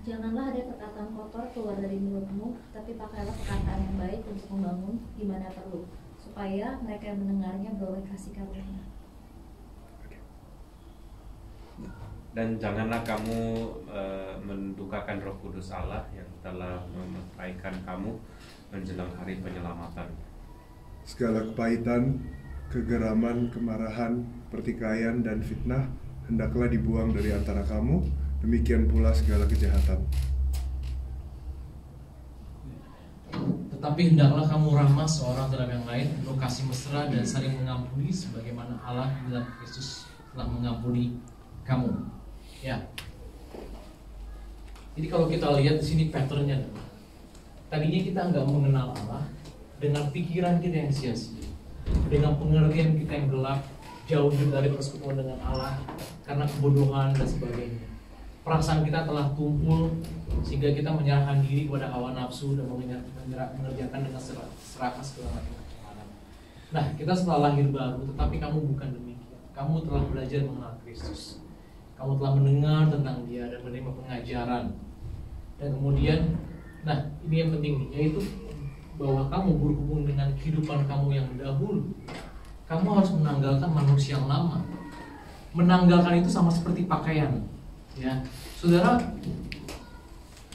Janganlah ada perkataan kotor keluar dari mulutmu, tapi pakailah perkataan yang baik untuk membangun di mana perlu, supaya mereka yang mendengarnya beroleh kasih karunia. Dan janganlah kamu mendukakan Roh Kudus Allah yang telah memekaikan kamu menjelang hari penyelamatan. Segala kepahitan, kegeraman, kemarahan, pertikaian, dan fitnah hendaklah dibuang dari antara kamu, demikian pula segala kejahatan. Tetapi hendaklah kamu ramah seorang terhadap yang lain, penuh kasih mesra dan saling mengampuni, sebagaimana Allah dalam Kristus telah mengampuni kamu. Ya. Jadi kalau kita lihat di sini patternnya, tadinya kita nggak mengenal Allah, dengan pikiran kita yang sia-sia, dengan pengertian kita yang gelap, jauh dari persekutuan dengan Allah karena kebodohan dan sebagainya. Perasaan kita telah tumpul sehingga kita menyerahkan diri kepada hawa nafsu dan mengerjakan dengan serakah segala macam. Nah, kita setelah lahir baru, tetapi kamu bukan demikian. Kamu telah belajar mengenal Kristus. Kamu telah mendengar tentang Dia dan menerima pengajaran. Dan kemudian, nah ini yang penting, yaitu bahwa kamu berhubung dengan kehidupan kamu yang dahulu. Kamu harus menanggalkan manusia yang lama. Menanggalkan itu sama seperti pakaian. Ya, saudara,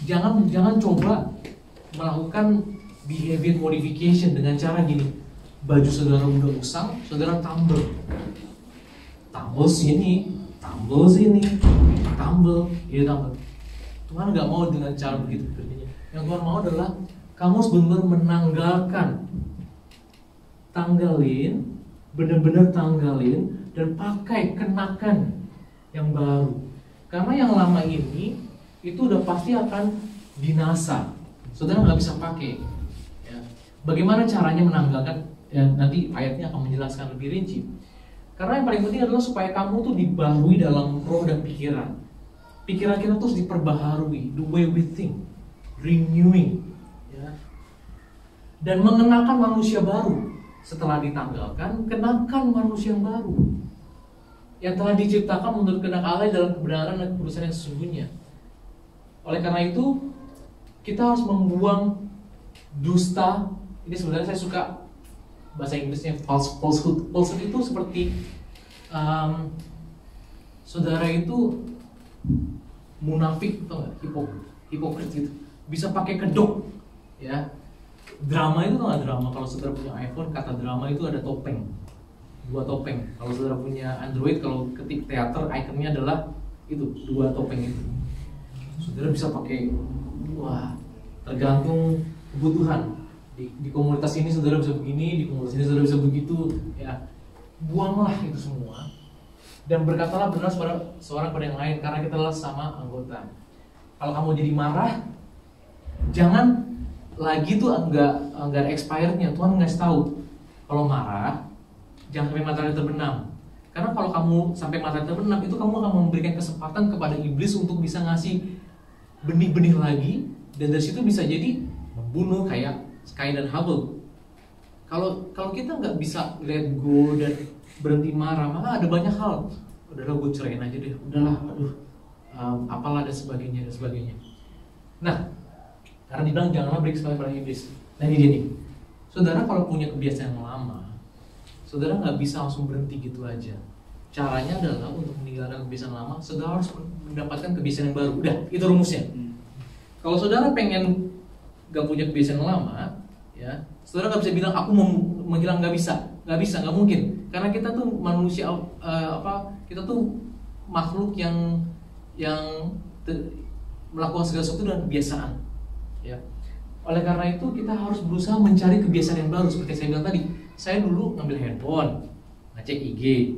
jangan coba melakukan behavior modification dengan cara gini. Baju saudara udah usang, saudara tumble sini, tumble sini, tumble. Tuhan nggak mau dengan cara begitu. Yang Tuhan mau adalah kamu benar-benar menanggalkan, benar-benar tanggalin dan pakai, kenakan yang baru. Karena yang lama ini itu udah pasti akan binasa. Saudara nggak bisa pakai. Ya. Bagaimana caranya menanggalkan? Ya, nanti ayatnya akan menjelaskan lebih rinci. Karena yang paling penting adalah supaya kamu tuh dibaharui dalam roh dan pikiran. Pikiran kita terus diperbaharui, the way we think, renewing, ya. Dan mengenakan manusia baru. Setelah ditanggalkan, kenakan manusia yang baru, yang telah diciptakan menurut kehendak Allah dalam kebenaran dan kekudusan yang sesungguhnya. Oleh karena itu, kita harus membuang dusta. Ini sebenarnya saya suka bahasa Inggrisnya falsehood. Falsehood itu seperti saudara itu munafik atau hipokrit gitu, bisa pakai kedok, ya. Drama itu nggak drama. Kalau saudara punya iPhone, kata drama itu ada topeng, 2 topeng. Kalau saudara punya Android, kalau ketik teater, ikonnya adalah itu 2 topeng itu. Saudara bisa pakai, wah, tergantung kebutuhan. Di komunitas ini saudara bisa begini, di komunitas ini saudara bisa begitu, ya. Buanglah itu semua dan berkatalah benar seorang pada yang lain, karena kita adalah sama anggota. Kalau kamu jadi marah, jangan lagi tuh nggak ada expirednya. Tuhan ngasih tahu kalau marah jangan sampai matahari terbenam, karena kalau kamu sampai matahari terbenam itu kamu akan memberikan kesempatan kepada iblis untuk bisa ngasih benih-benih lagi, dan dari situ bisa jadi membunuh kayak Kain dan Habel. Kalau kita nggak bisa let go dan berhenti marah, maka ada banyak hal. Udahlah, gue ceraiin aja deh. Udahlah, apalah dan sebagainya. Nah, karena dibilang janganlah beri kesempatan pada iblis. Nah ini dia nih, saudara kalau punya kebiasaan yang lama, saudara nggak bisa langsung berhenti gitu aja. Caranya adalah untuk meninggalkan kebiasaan lama, saudara harus mendapatkan kebiasaan yang baru. Udah, itu rumusnya. Kalau saudara pengen gak punya kebiasaan lama, ya, saudara nggak bisa bilang aku mau menghilang, nggak bisa, nggak mungkin. Karena kita tuh manusia, kita tuh makhluk yang melakukan segala sesuatu dengan kebiasaan, ya. Oleh karena itu kita harus berusaha mencari kebiasaan yang baru. Seperti saya bilang tadi, saya dulu ngambil handphone, ngecek IG,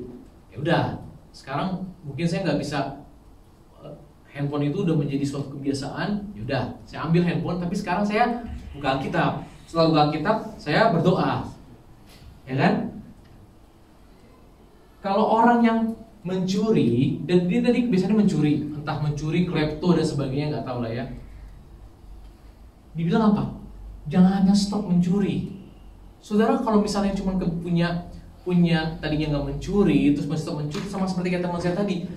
ya udah. Sekarang mungkin saya nggak bisa, handphone itu udah menjadi suatu kebiasaan, ya udah. Saya ambil handphone, tapi sekarang saya buka Alkitab. Setelah buka Alkitab, saya berdoa, ya kan? Kalau orang yang mencuri, dan dia tadi biasanya mencuri, entah mencuri, klepto dan sebagainya, nggak tahu lah ya. Dibilang apa? Jangan hanya stop mencuri. Saudara, kalau misalnya cuma punya tadinya nggak mencuri, terus stop mencuri, sama seperti kata teman saya tadi,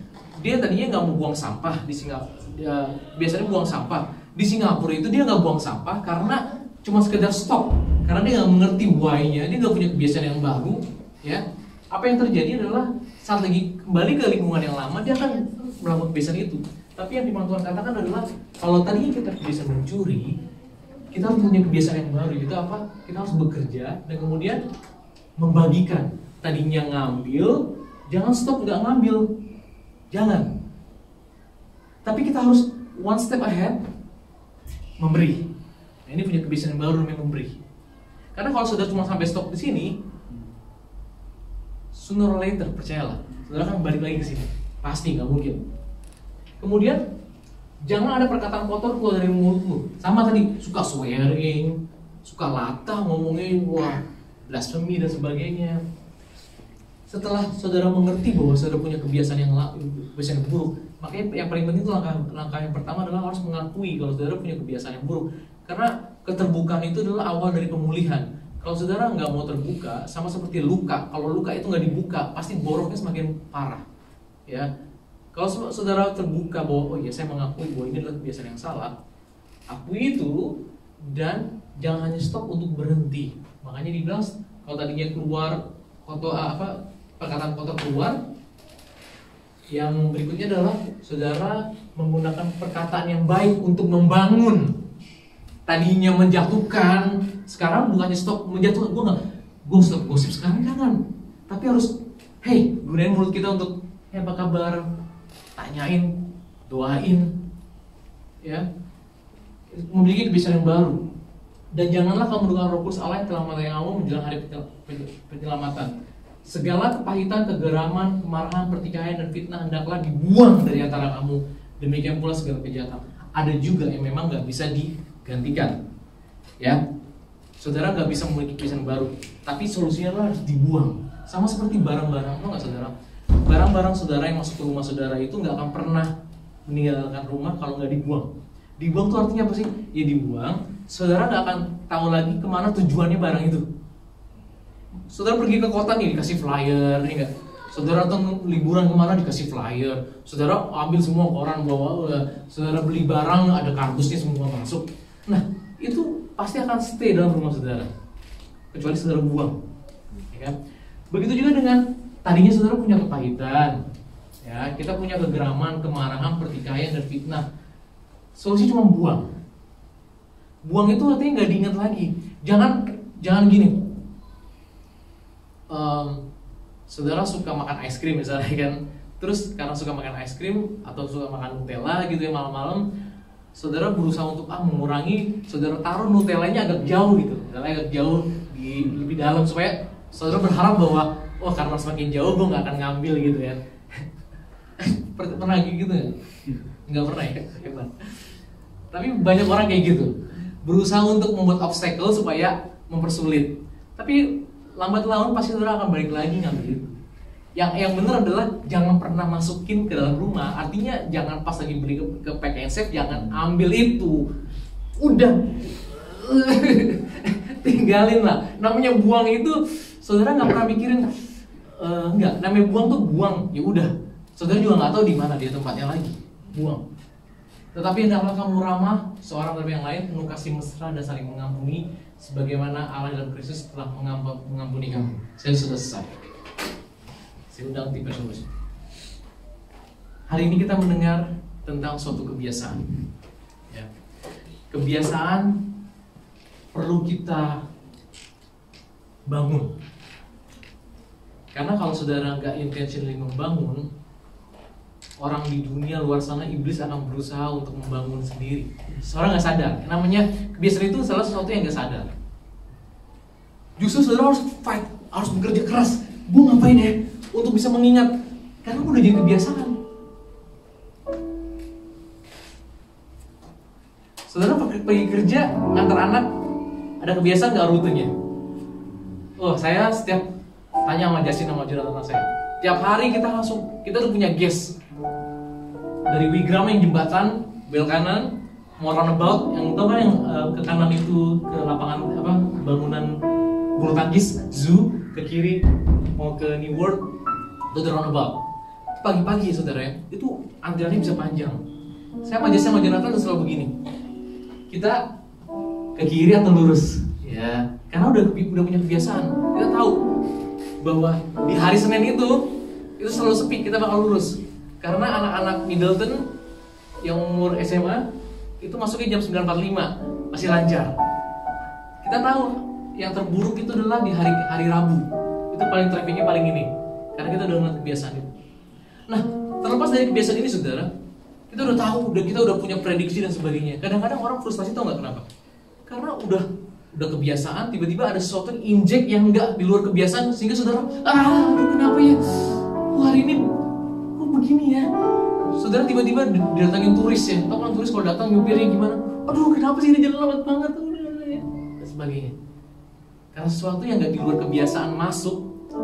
dia tadinya nggak mau buang sampah di Singapura. Biasanya buang sampah di Singapura itu dia nggak buang sampah karena cuma sekedar stop, karena dia nggak mengerti why-nya, dia nggak punya kebiasaan yang baru, ya. Apa yang terjadi adalah saat lagi kembali ke lingkungan yang lama, dia akan melakukan kebiasaan itu. Tapi yang firman Tuhan katakan adalah kalau tadinya kita kebiasaan mencuri, kita harus punya kebiasaan yang baru. Itu apa? Kita harus bekerja dan kemudian membagikan. Tadinya ngambil, jangan stop nggak ngambil, jangan. Tapi kita harus one step ahead, memberi. Nah, ini punya kebiasaan yang baru namanya memberi. Karena kalau sudah cuma sampai stop di sini, sooner or later, percayalah, saudara akan balik lagi ke sini. Pasti, nggak mungkin. Kemudian, jangan ada perkataan kotor keluar dari mulutmu. Sama tadi, suka swearing, suka latah ngomongin, wah, blasphemy dan sebagainya. Setelah saudara mengerti bahwa saudara punya kebiasaan yang buruk, makanya yang paling penting itu langkah yang pertama adalah harus mengakui kalau saudara punya kebiasaan yang buruk. Karena keterbukaan itu adalah awal dari pemulihan. Kalau saudara nggak mau terbuka, sama seperti luka. Kalau luka itu nggak dibuka, pasti boroknya semakin parah. Ya, kalau saudara terbuka bahwa oh ya saya mengakui bahwa ini adalah kebiasaan yang salah, akui itu dan jangan hanya stop untuk berhenti. Makanya dibilang kalau tadinya keluar perkataan kotor keluar, yang berikutnya adalah saudara menggunakan perkataan yang baik untuk membangun. Tadinya menjatuhkan, sekarang bukannya stop menjatuhkan. Gue stop gosip sekarang, jangan. Tapi harus, hey, gunain mulut kita untuk apa kabar, tanyain, doain, ya, memiliki kebiasaan yang baru. Dan janganlah kamu dengan Roh Kudus Allah yang telah melayani kamu menjelang hari penyelamatan. Segala kepahitan, kegeraman, kemarahan, pertikaian dan fitnah hendaklah dibuang dari antara kamu. Demikian pula segala kejahatan. Ada juga yang memang nggak bisa digantikan, ya. Saudara nggak bisa memiliki kebiasaan baru, tapi solusinya harus dibuang. Sama seperti barang-barang, nggak saudara? Barang-barang saudara yang masuk ke rumah saudara itu nggak akan pernah meninggalkan rumah kalau nggak dibuang. Dibuang itu artinya apa sih? Ya dibuang. Saudara nggak akan tahu lagi kemana tujuannya barang itu. Saudara pergi ke kota nih dikasih flyer, nih nggak? Saudara tuh liburan kemana dikasih flyer. Saudara ambil semua koran bawa. Saudara beli barang ada kardusnya semua masuk. Nah itu pasti akan stay dalam rumah saudara, kecuali saudara buang, ya kan? Begitu juga dengan tadinya saudara punya kepahitan, ya, kita punya kegeraman, kemarahan, pertikaian dan fitnah. Solusi cuma buang. Buang itu artinya nggak diingat lagi. Jangan gini. Saudara suka makan es krim misalnya kan, terus karena suka makan es krim atau suka makan Nutella gitu ya malam-malam, saudara berusaha untuk mengurangi, saudara taruh Nutellanya agak jauh gitu, agak jauh lebih dalam supaya saudara berharap bahwa karena semakin jauh gue nggak akan ngambil gitu ya. Pernah gitu ya? Nggak pernah ya? Hebat. Tapi banyak orang kayak gitu, berusaha untuk membuat obstacle supaya mempersulit. Tapi lambat laun pasti saudara akan balik lagi ngambil. Yang benar adalah jangan pernah masukin ke dalam rumah. Artinya jangan pas lagi beli ke pack and save, jangan ambil itu. Udah tinggalin lah. Namanya buang itu saudara nggak pernah mikirin. Enggak, namanya buang tuh buang. Ya udah. Saudara juga nggak tahu di mana dia tempatnya lagi. Buang. Tetapi hendaklah kamu ramah seorang terhadap yang lain, penuh kasih mesra dan saling mengampuni, sebagaimana Allah dalam Kristus telah mengampuni kamu. Saya sudah selesai. Saya undang tim penulis. Hari ini kita mendengar tentang suatu kebiasaan. Ya. Kebiasaan perlu kita bangun. Karena kalau saudara nggak intentionally membangun, orang di dunia luar sana, iblis akan berusaha untuk membangun sendiri. Seorang nggak sadar. Namanya kebiasaan itu salah sesuatu yang nggak sadar. Justru saudara harus fight. harus bekerja keras. Gue ngapain ya untuk bisa mengingat, karena udah jadi kebiasaan. Saudara pergi kerja ngantar anak, ada kebiasaan nggak rutenya? Oh, saya setiap tanya sama Justin sama Jonathan saya, tiap hari kita udah punya guest dari Wigram yang jembatan belok kanan, mau runabout yang tau kan yang ke kanan itu ke lapangan apa bangunan bulu tangkis zoo, ke kiri mau ke New World itu ada runabout. Pagi-pagi saudara ya, itu antriannya bisa panjang. Saya sama Justin sama Jonathan udah selalu begini, kita ke kiri atau lurus ya, karena udah punya kebiasaan. Kita tahu bahwa di hari Senin itu selalu sepi, kita bakal lurus. Karena anak-anak Middleton yang umur SMA itu masuknya jam 9.45, masih lancar. Kita tahu yang terburuk itu adalah di hari Rabu. Itu paling trafficnya paling ini, karena kita udah ngeliat kebiasaan itu. Nah, terlepas dari kebiasaan ini saudara, kita udah tahu, kita udah punya prediksi dan sebagainya. Kadang-kadang orang frustasi, tau nggak kenapa? Karena udah kebiasaan, tiba-tiba ada sesuatu injek yang nggak di luar kebiasaan, sehingga saudara, aduh kenapa ya? Hari ini kok begini ya? Saudara tiba-tiba didatangin turis ya, tau kan turis kalau datang nyupirnya gimana? Aduh kenapa sih ini jalan lambat banget? Dan sebagainya. Karena sesuatu yang nggak di luar kebiasaan masuk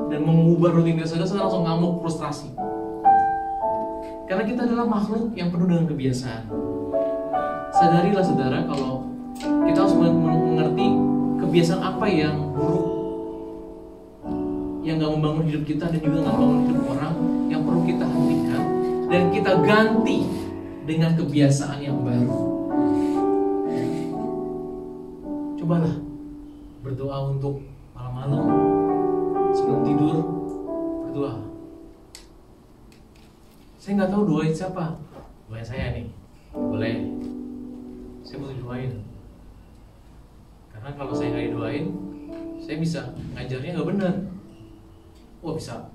dan mengubah rutinitas saudara langsung ngamuk, frustrasi. Karena kita adalah makhluk yang penuh dengan kebiasaan. Sadarilah saudara kalau kita harus mengerti kebiasaan apa yang buruk, yang gak membangun hidup kita dan juga gak membangun hidup orang, yang perlu kita hentikan dan kita ganti dengan kebiasaan yang baru. Cobalah berdoa untuk malam-malam sebelum tidur, berdoa. Saya nggak tahu doain siapa, doain saya nih, boleh. Saya butuh doain. Karena kalau saya nggak doain, saya bisa ngajarnya nggak benar. Wah bisa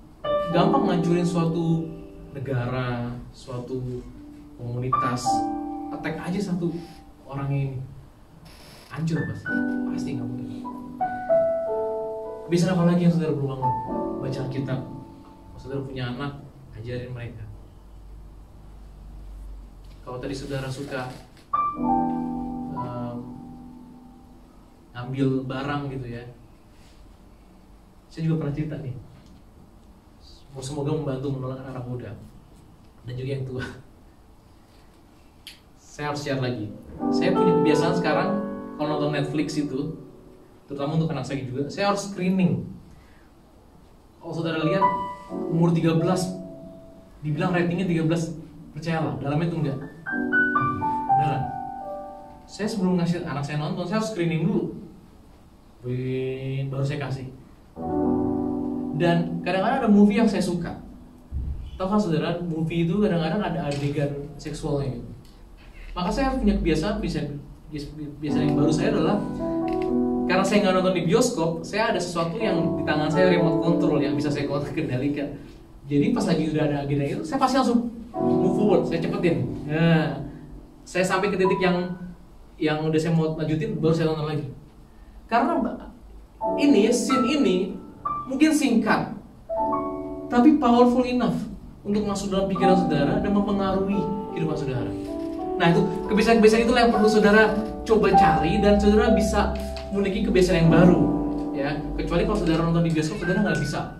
gampang ngancurin suatu negara, suatu komunitas. Attack aja satu orang ini, hancur pasti nggak mungkin. Bisa apa lagi yang saudara perlu bangun? Baca Alkitab. Kalau saudara punya anak, ajarin mereka. Kalau tadi saudara suka ngambil barang gitu ya, saya juga pernah cerita nih. Semoga membantu menolong anak muda dan juga yang tua. Saya harus share lagi. Saya punya kebiasaan sekarang kalau nonton Netflix itu, terutama untuk anak saya juga, saya harus screening. Kalau saudara lihat umur 13, dibilang ratingnya 13, percayalah, dalamnya itu enggak. Beneran. Saya sebelum ngasih anak saya nonton, saya harus screening dulu. Baru saya kasih. Dan kadang-kadang ada movie yang saya suka. Tahu kan saudara, movie itu kadang-kadang ada adegan seksualnya gitu. Maka saya harus punya kebiasaan yang baru saya adalah, karena saya nggak nonton di bioskop, saya ada sesuatu yang di tangan saya, remote control yang bisa saya kendalikan. Jadi pas lagi udah ada agenda itu, saya pasti langsung move forward, saya cepetin. Nah, saya sampai ke titik yang udah saya mau lanjutin, baru saya nonton lagi. Karena scene ini mungkin singkat, tapi powerful enough untuk masuk dalam pikiran saudara dan mempengaruhi kehidupan saudara. Nah itu kebiasaan-kebiasaan itulah yang perlu saudara coba cari dan saudara bisa memiliki kebiasaan yang baru. Ya, kecuali kalau saudara nonton di bioskop, saudara nggak bisa.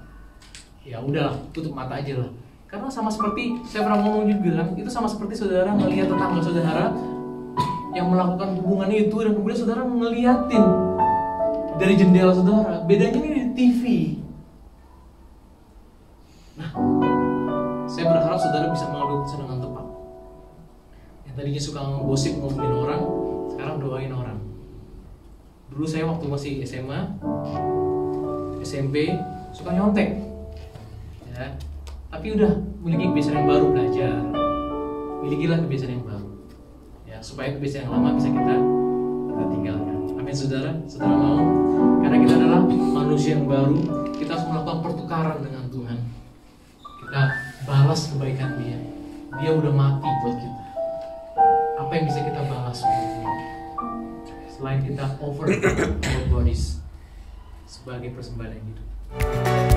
Ya udahlah, tutup mata aja lah. Karena sama seperti saya pernah ngomong juga kan, itu sama seperti saudara melihat tetangga saudara yang melakukan hubungan itu dan kemudian saudara ngeliatin dari jendela saudara. Bedanya ini di TV. Nah, saya berharap saudara bisa mengambil keputusan dengan tepat. Yang tadinya suka ngegosip ngomongin orang, sekarang doain orang. Dulu saya waktu masih SMA, SMP suka nyontek. Ya, tapi udah memiliki kebiasaan yang baru, belajar. Milikilah kebiasaan yang baru. Ya, supaya kebiasaan yang lama bisa kita tinggalkan. Amin saudara, saudara mau? Karena kita adalah manusia yang baru, kita harus melakukan pertukaran dengan Tuhan. Kita balas kebaikan Dia. Dia udah mati buat kita. Apa yang bisa kita balas buat Dia? Selain kita offer our bodies sebagai persembahan yang hidup. Amin.